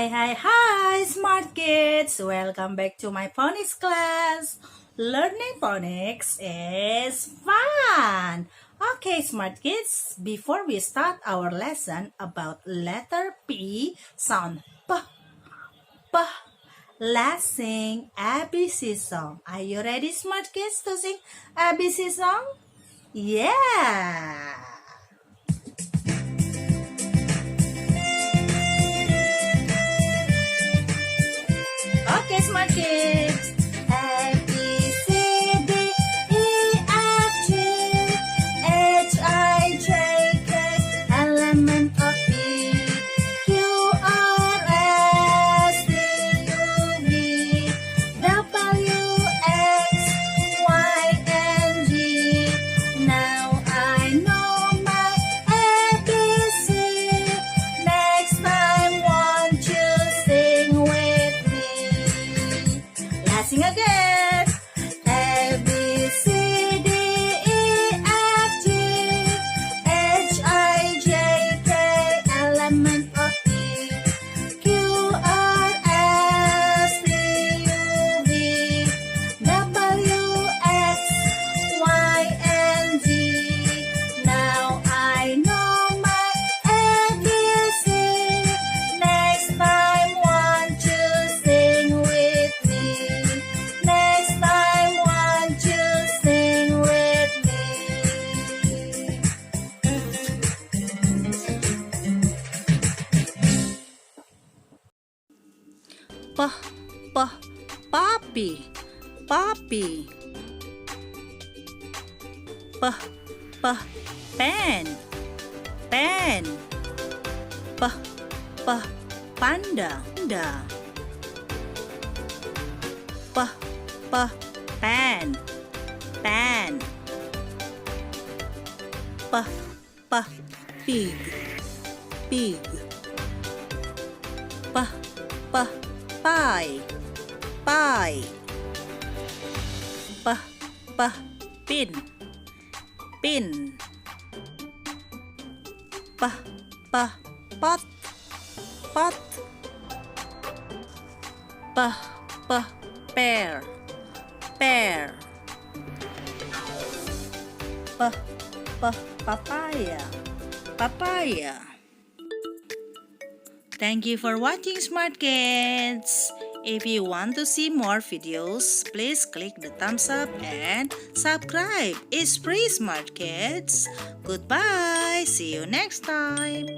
Hi, smart kids! Welcome back to my phonics class. Learning phonics is fun! Okay, smart kids, before we start our lesson about letter P, sound P, P, let's sing ABC song. Are you ready, smart kids, to sing ABC song? Yeah! Okay, smart kids. A, B, C, D, E, F, G, H, I, J, K, element of P, Q, R, S, T, U, V, W, X, Y, and Z. Now I know my ABC. Next time, won't you sing with me? Let's sing again. A, B, C, D, E, F, G, H, I, J, K, element of P, Q, R, S, T, U, V, W, X, Y, and Z. Now I know my ABC. Next time, won't you sing with me? Next time, won't you sing with me? Puppy, puppy. Pen, pen. Panda, panda. Pan, pan. Pig, pig. Pie, pie. Pin, pin. Pot, pot. Pear, pear. Papaya, papaya. Thank you for watching, smart kids. If you want to see more videos, please click the thumbs up and subscribe. It's free, smart kids. Goodbye. See you next time.